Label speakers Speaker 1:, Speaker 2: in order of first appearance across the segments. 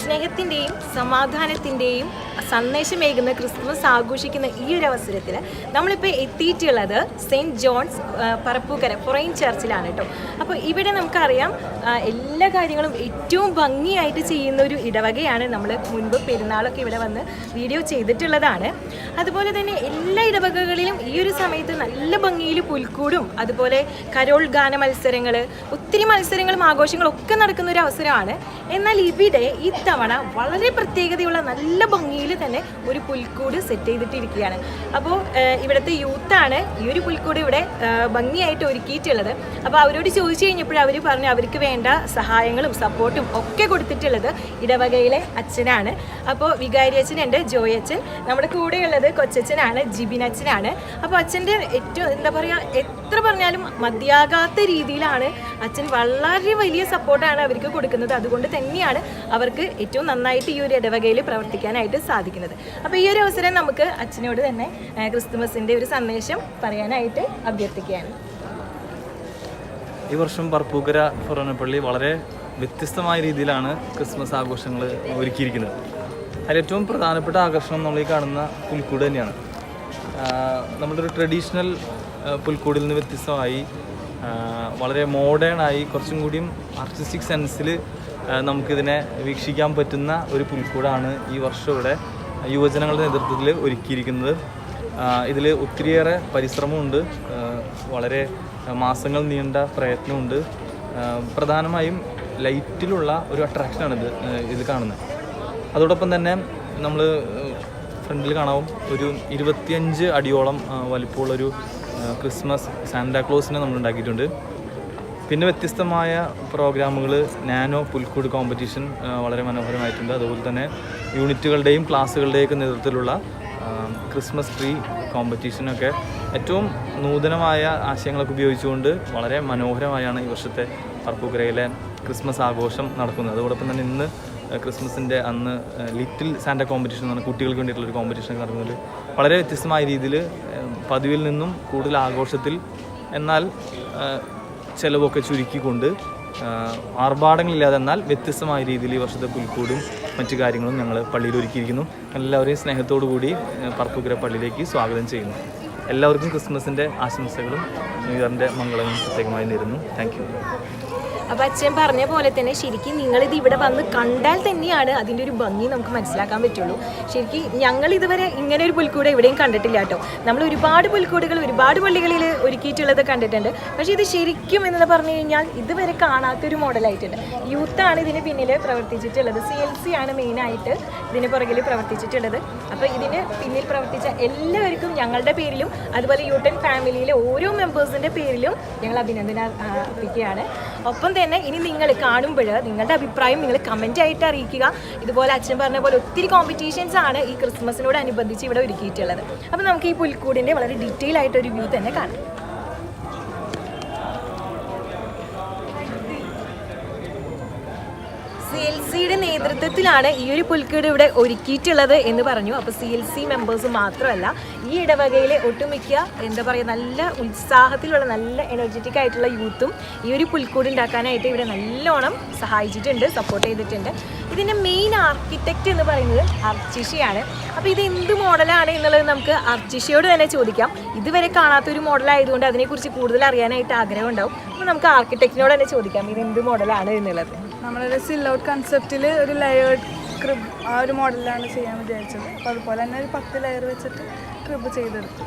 Speaker 1: സ്നേഹത്തിൻ്റെയും സമാധാനത്തിൻ്റെയും സന്ദേശമേകുന്ന ക്രിസ്മസ് ആഘോഷിക്കുന്ന ഈ ഒരു അവസരത്തിൽ നമ്മളിപ്പോൾ എത്തിയിട്ടുള്ളത് സെയിൻറ്റ് ജോൺസ് പറപ്പൂക്കര ഫൊറൈൻ ചർച്ചിലാണ് കേട്ടോ. അപ്പോൾ ഇവിടെ നമുക്കറിയാം എല്ലാ കാര്യങ്ങളും ഏറ്റവും ഭംഗിയായിട്ട് ചെയ്യുന്ന ഒരു ഇടവകയാണ്. നമ്മൾ മുൻപ് പെരുന്നാളൊക്കെ ഇവിടെ വന്ന് വീഡിയോ ചെയ്തിട്ടുള്ളതാണ്. അതുപോലെ തന്നെ എല്ലാ ഇടവകകളിലും ഈ ഒരു സമയത്ത് നല്ല ഭംഗിയിൽ പുൽക്കൂടും അതുപോലെ കരോൾ ഗാന മത്സരങ്ങൾ, ഒത്തിരി മത്സരങ്ങളും ആഘോഷങ്ങളും ഒക്കെ നടക്കുന്ന ഒരു അവസരമാണ്. എന്നാൽ ഇവിടെ ഇത്തവണ വളരെ പ്രത്യേകതയുള്ള നല്ല ഭംഗിയിൽ തന്നെ ഒരു പുൽക്കൂട് സെറ്റ് ചെയ്തിട്ടിരിക്കുകയാണ്. അപ്പോൾ ഇവിടുത്തെ യൂത്താണ് ഈ ഒരു പുൽക്കൂട് ഇവിടെ ഭംഗിയായിട്ട് ഒരുക്കിയിട്ടുള്ളത്. അപ്പോൾ അവരോട് ചോദിച്ചു കഴിഞ്ഞപ്പോൾ അവർ പറഞ്ഞു അവർക്ക് വേണ്ട സഹായങ്ങളും സപ്പോർട്ടും ഒക്കെ കൊടുത്തിട്ടുള്ളത് ഇടവകയിലെ അച്ഛനാണ്. അപ്പോൾ വികാരി അച്ഛനുണ്ട്, ജോയ് അച്ഛൻ, നമ്മുടെ കൂടെയുള്ളത് കൊച്ചച്ഛനാണ്, ജിബിൻ അച്ഛനാണ്. അപ്പോൾ അച്ഛൻ്റെ ഏറ്റവും എന്താ പറയുക, എത്ര പറഞ്ഞാലും മതിയാകാത്ത രീതിയിലാണ് അച്ഛൻ വളരെ വലിയ സപ്പോർട്ടാണ് അവർക്ക് കൊടുക്കുന്നത്. അതുകൊണ്ട് തന്നെയാണ് അവർക്ക് ഏറ്റവും നന്നായിട്ട് ഈ ഒരു ഇടവകയിൽ പ്രവർത്തിക്കാനായിട്ട് സാധിക്കുന്നത്. അപ്പോൾ ഈ ഒരു അവസരം നമുക്ക് അച്ഛനോട് തന്നെ ക്രിസ്തുമസിൻ്റെ ഒരു സന്ദേശം പറയാനായിട്ട് അഭ്യർത്ഥിക്കുകയാണ്.
Speaker 2: ഈ വർഷം പറപ്പൂക്കര ഫൊറോനപ്പള്ളി വളരെ വ്യത്യസ്തമായ രീതിയിലാണ് ക്രിസ്മസ് ആഘോഷങ്ങൾ ഒരുക്കിയിരിക്കുന്നത്. അതിൽ ഏറ്റവും പ്രധാനപ്പെട്ട ആകർഷണം നമ്മൾ ഈ കാണുന്ന പുൽക്കൂട് തന്നെയാണ്. നമ്മുടെ ഒരു ട്രഡീഷണൽ പുൽക്കൂടിൽ നിന്ന് വ്യത്യസ്തമായി വളരെ മോഡേണായി കുറച്ചും കൂടിയും ആർട്ടിസ്റ്റിക് സെൻസിൽ നമുക്കിതിനെ വീക്ഷിക്കാൻ പറ്റുന്ന ഒരു പുൽക്കൂടാണ് ഈ വർഷം ഇവിടെ യുവജനങ്ങളുടെ നേതൃത്വത്തിൽ ഒരുക്കിയിരിക്കുന്നത്. ഇതിൽ ഒത്തിരിയേറെ പരിശ്രമമുണ്ട്, വളരെ മാസങ്ങൾ നീണ്ട പ്രയത്നമുണ്ട്. പ്രധാനമായും ലൈറ്റിലുള്ള ഒരു അട്രാക്ഷനാണ് ഇത് കാണുന്നത്. അതോടൊപ്പം തന്നെ നമ്മൾ ഫ്രണ്ടിൽ കാണാവും ഒരു 25 അടിയോളം വലിപ്പമുള്ളൊരു ക്രിസ്മസ് സാന്റാക്ലോസിനെ നമ്മൾ ഉണ്ടാക്കിയിട്ടുണ്ട്. പിന്നെ വ്യത്യസ്തമായ പ്രോഗ്രാമുകൾ, നാനോ പുൽക്കൂട് കോമ്പറ്റീഷൻ വളരെ മനോഹരമായിട്ടുണ്ട്. അതുപോലെ തന്നെ യൂണിറ്റുകളുടെയും ക്ലാസ്സുകളുടെയൊക്കെ നേതൃത്വത്തിലുള്ള ക്രിസ്മസ് ട്രീ കോമ്പറ്റീഷനൊക്കെ ഏറ്റവും നൂതനമായ ആശയങ്ങളൊക്കെ ഉപയോഗിച്ചുകൊണ്ട് വളരെ മനോഹരമായാണ് ഈ വർഷത്തെ പറപ്പൂക്കരയിലെ ക്രിസ്മസ് ആഘോഷം നടക്കുന്നത്. അതോടൊപ്പം തന്നെ ഇന്ന് ക്രിസ്മസിൻ്റെ അന്ന് ലിറ്റിൽ സാന്റ കോമ്പറ്റീഷൻ എന്ന് പറഞ്ഞാൽ കുട്ടികൾക്ക് വേണ്ടിയിട്ടുള്ളൊരു കോമ്പറ്റീഷൻ നടക്കുന്നത് വളരെ വ്യത്യസ്തമായ രീതിയിൽ പതിവിൽ നിന്നും കൂടുതൽ ആഘോഷത്തിൽ എന്നാൽ ചിലവൊക്കെ ചുരുക്കിക്കൊണ്ട് ആർഭാടങ്ങളില്ലാതെ എന്നാൽ വ്യത്യസ്തമായ രീതിയിൽ ഈ വർഷത്തെ പുൽക്കൂടും മറ്റു കാര്യങ്ങളും ഞങ്ങൾ പള്ളിയിൽ ഒരുക്കിയിരിക്കുന്നു. എല്ലാവരെയും സ്നേഹത്തോടു കൂടി പറപ്പൂക്കര പള്ളിയിലേക്ക് സ്വാഗതം ചെയ്യുന്നു. എല്ലാവർക്കും ക്രിസ്മസിൻ്റെ ആശംസകളും ന്യൂ ഇയറിൻ്റെ മംഗളങ്ങളും പ്രത്യേകമായി നേരുന്നു. Thank you.
Speaker 1: അപ്പോൾ അച്ഛൻ പറഞ്ഞ പോലെ തന്നെ ശരിക്കും നിങ്ങളിത് ഇവിടെ വന്ന് കണ്ടാൽ തന്നെയാണ് അതിൻ്റെ ഒരു ഭംഗി നമുക്ക് മനസ്സിലാക്കാൻ പറ്റുള്ളൂ. ശരിക്കും ഞങ്ങൾ ഇതുവരെ ഇങ്ങനെ ഒരു പുൽക്കൂട് എവിടെയും കണ്ടിട്ടില്ല കേട്ടോ. നമ്മൾ ഒരുപാട് പുൽക്കൂടുകൾ ഒരുപാട് പള്ളികളിൽ ഒരുക്കിയിട്ടുള്ളത് കണ്ടിട്ടുണ്ട്. പക്ഷേ ഇത് ശരിക്കും എന്ന് പറഞ്ഞു കഴിഞ്ഞാൽ ഇതുവരെ കാണാത്തൊരു മോഡലായിട്ടുണ്ട്. യൂത്താണ് ഇതിന് പിന്നിൽ പ്രവർത്തിച്ചിട്ടുള്ളത്. CLC ആണ് മെയിനായിട്ട് ഇതിന് പുറകിൽ പ്രവർത്തിച്ചിട്ടുള്ളത്. അപ്പോൾ ഇതിന് പിന്നിൽ പ്രവർത്തിച്ച എല്ലാവർക്കും ഞങ്ങളുടെ പേരിലും അതുപോലെ യൂട്ടൻ ഫാമിലിയിലെ ഓരോ മെമ്പേഴ്സിൻ്റെ പേരിലും ഞങ്ങൾ അഭിനന്ദനം അർപ്പിക്കുകയാണ്. ഒപ്പം തന്നെ ഇനി നിങ്ങൾ കാണുമ്പോൾ നിങ്ങളുടെ അഭിപ്രായം നിങ്ങൾ കമൻ്റ് ആയിട്ട് അറിയിക്കുക. ഇതുപോലെ അച്ഛൻ പറഞ്ഞ പോലെ ഒത്തിരി കോമ്പറ്റീഷൻസ് ആണ് ഈ ക്രിസ്മസിനോടനുബന്ധിച്ച് ഇവിടെ ഒരുക്കിയിട്ടുള്ളത്. അപ്പോൾ നമുക്ക് ഈ പുൽക്കൂടിൻ്റെ വളരെ ഡീറ്റെയിൽ ആയിട്ടൊരു വ്യൂ തന്നെ കാണാം. CLCയുടെ നേതൃത്വത്തിലാണ് ഈ ഒരു പുൽക്കൂട് ഇവിടെ ഒരുക്കിയിട്ടുള്ളത് എന്ന് പറഞ്ഞു. അപ്പോൾ CLC മെമ്പേഴ്സ് മാത്രമല്ല ഈ ഇടവകയിലെ ഒട്ടുമിക്ക എന്താ പറയുക നല്ല ഉത്സാഹത്തിലുള്ള നല്ല എനർജറ്റിക് ആയിട്ടുള്ള യൂത്തും ഈ ഒരു പുൽക്കൂട് ഉണ്ടാക്കാനായിട്ട് ഇവിടെ നല്ലോണം സഹായിച്ചിട്ടുണ്ട്, സപ്പോർട്ട് ചെയ്തിട്ടുണ്ട്. ഇതിൻ്റെ മെയിൻ ആർക്കിടെക്റ്റ് എന്ന് പറയുന്നത് അർച്ചിഷയാണ്. അപ്പോൾ ഇത് എന്ത് മോഡലാണ് എന്നുള്ളത് നമുക്ക് അർച്ചിഷയോട് തന്നെ ചോദിക്കാം. ഇതുവരെ കാണാത്തൊരു മോഡലായതുകൊണ്ട് അതിനെക്കുറിച്ച് കൂടുതൽ അറിയാനായിട്ട് ആഗ്രഹം ഉണ്ടാവും. അപ്പോൾ നമുക്ക് ആർക്കിടെക്റ്റിനോട് തന്നെ ചോദിക്കാം ഇത് എന്ത് മോഡലാണ് എന്നുള്ളത്.
Speaker 3: നമ്മളൊരു സിൽ ഔട്ട് കൺസെപ്റ്റിൽ ഒരു ലെയേർഡ് ക്രിബ് ആ ഒരു മോഡലാണ് ചെയ്യാൻ വിചാരിച്ചത്. അപ്പോൾ അതുപോലെ തന്നെ ഒരു 10 ലെയർ വെച്ചിട്ട് ക്രിബ് ചെയ്തെടുത്തു.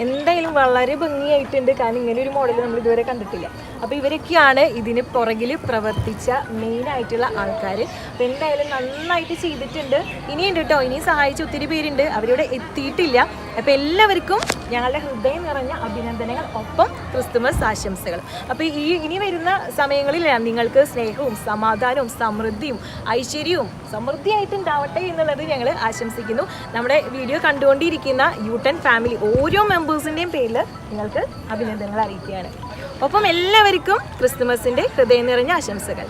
Speaker 1: എന്തായാലും വളരെ ഭംഗിയായിട്ടുണ്ട്. കാരണം ഇങ്ങനെ ഒരു മോഡൽ നമ്മൾ ഇതുവരെ കണ്ടിട്ടില്ല. അപ്പോൾ ഇവരൊക്കെയാണ് ഇതിന് പുറകിൽ പ്രവർത്തിച്ച മെയിനായിട്ടുള്ള ആൾക്കാർ. അപ്പോൾ എന്തായാലും നന്നായിട്ട് ചെയ്തിട്ടുണ്ട്. ഇനിയുണ്ട് കേട്ടോ, ഇനിയും സഹായിച്ച ഒത്തിരി പേരുണ്ട്, അവരിവിടെ എത്തിയിട്ടില്ല. അപ്പോൾ എല്ലാവർക്കും ഞങ്ങളുടെ ഹൃദയം നിറഞ്ഞ അഭിനന്ദനങ്ങൾ, ഒപ്പം ക്രിസ്തുമസ് ആശംസകൾ. അപ്പോൾ ഇനി വരുന്ന സമയങ്ങളിൽ നിങ്ങൾക്ക് സ്നേഹവും സമാധാനവും സമൃദ്ധിയും ഐശ്വര്യവും സമൃദ്ധിയായിട്ടുണ്ടാവട്ടെ എന്നുള്ളത് ഞങ്ങൾ ആശംസിക്കുന്നു. നമ്മുടെ വീഡിയോ കണ്ടുകൊണ്ടിരിക്കുന്ന യൂട്ടൻ ഫാമിലി ഓരോ മെമ്പേഴ്സിൻ്റെയും പേരിൽ നിങ്ങൾക്ക് അഭിനന്ദനങ്ങൾ അറിയിക്കുകയാണ്. ഒപ്പം എല്ലാവർക്കും ക്രിസ്തുമസിൻ്റെ ഹൃദയം നിറഞ്ഞ ആശംസകൾ.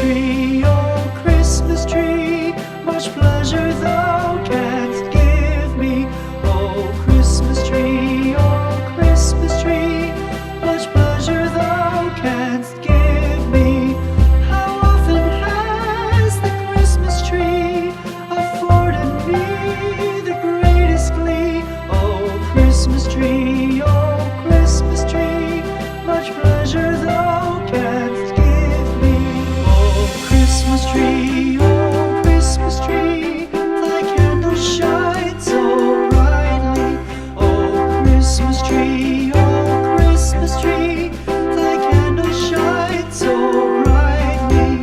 Speaker 4: tree, oh Christmas tree, much pleasure thou canst give me. Oh Christmas tree, much pleasure thou canst give me. How often has the Christmas tree afforded me the greatest glee. Oh Christmas tree, much pleasure thou canst give me. Oh Christmas tree, thy candle shines so brightly. Oh Christmas tree, thy candle shines so brightly.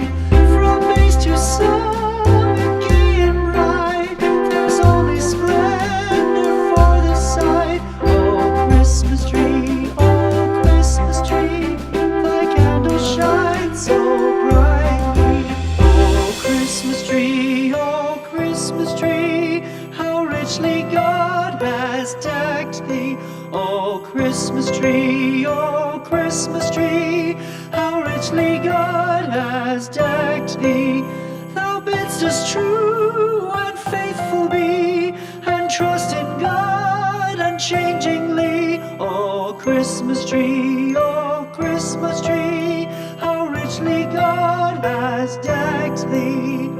Speaker 4: From base to summit, gay and bright, there's only splendor for the sight. Oh Christmas tree, thy candle shines so brightly. Oh Christmas tree, how richly God has decked thee. Oh Christmas tree, how richly God has decked thee. Thou bidst us true and faithful be, and trust in God unchangingly. Oh Christmas tree, how richly God has decked thee.